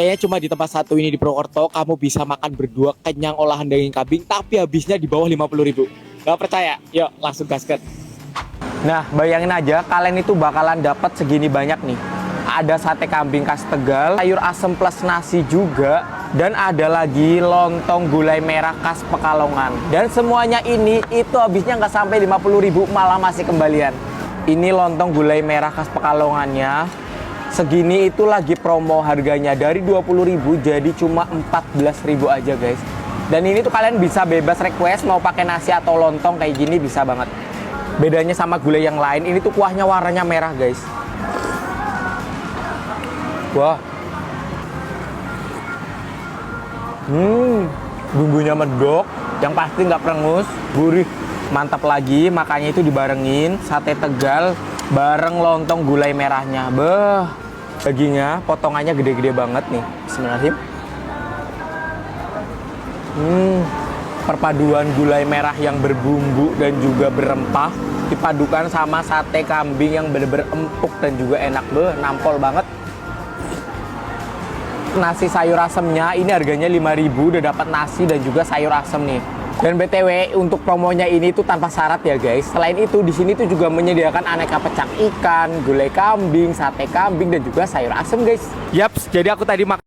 Kayaknya cuma di tempat satu ini di Purwokerto kamu bisa makan berdua kenyang olahan daging kambing tapi habisnya di bawah 50.000. Gak percaya? Yuk langsung gasket. Nah, bayangin aja kalian itu bakalan dapat segini banyak nih. Ada sate kambing khas Tegal, sayur asem plus nasi juga, dan ada lagi lontong gulai merah khas Pekalongan. Dan semuanya ini itu habisnya nggak sampai 50.000, malah masih kembalian. Ini lontong gulai merah khas Pekalongannya. Segini itu lagi promo harganya dari 20.000 jadi cuma 14.000 aja guys. Dan ini tuh kalian bisa bebas request mau pakai nasi atau lontong kayak gini bisa banget. Bedanya sama gulai yang lain, ini tuh kuahnya warnanya merah guys. Wah. Bumbunya medok, yang pasti nggak perengus, gurih. Mantap lagi, makanya itu dibarengin sate Tegal bareng lontong gulai merahnya. Beh, dagingnya potongannya gede-gede banget nih. Bismillahirrahmanirrahim. Perpaduan gulai merah yang berbumbu dan juga berempah dipadukan sama sate kambing yang bener-bener empuk dan juga enak. Beh, nampol banget. Nasi sayur asemnya ini harganya 5.000, udah dapat nasi dan juga sayur asem nih. Dan BTW untuk promonya ini tuh tanpa syarat ya guys. Selain itu di sini tuh juga menyediakan aneka pecak ikan, gulai kambing, sate kambing dan juga sayur asem guys. Yaps, jadi aku tadi makan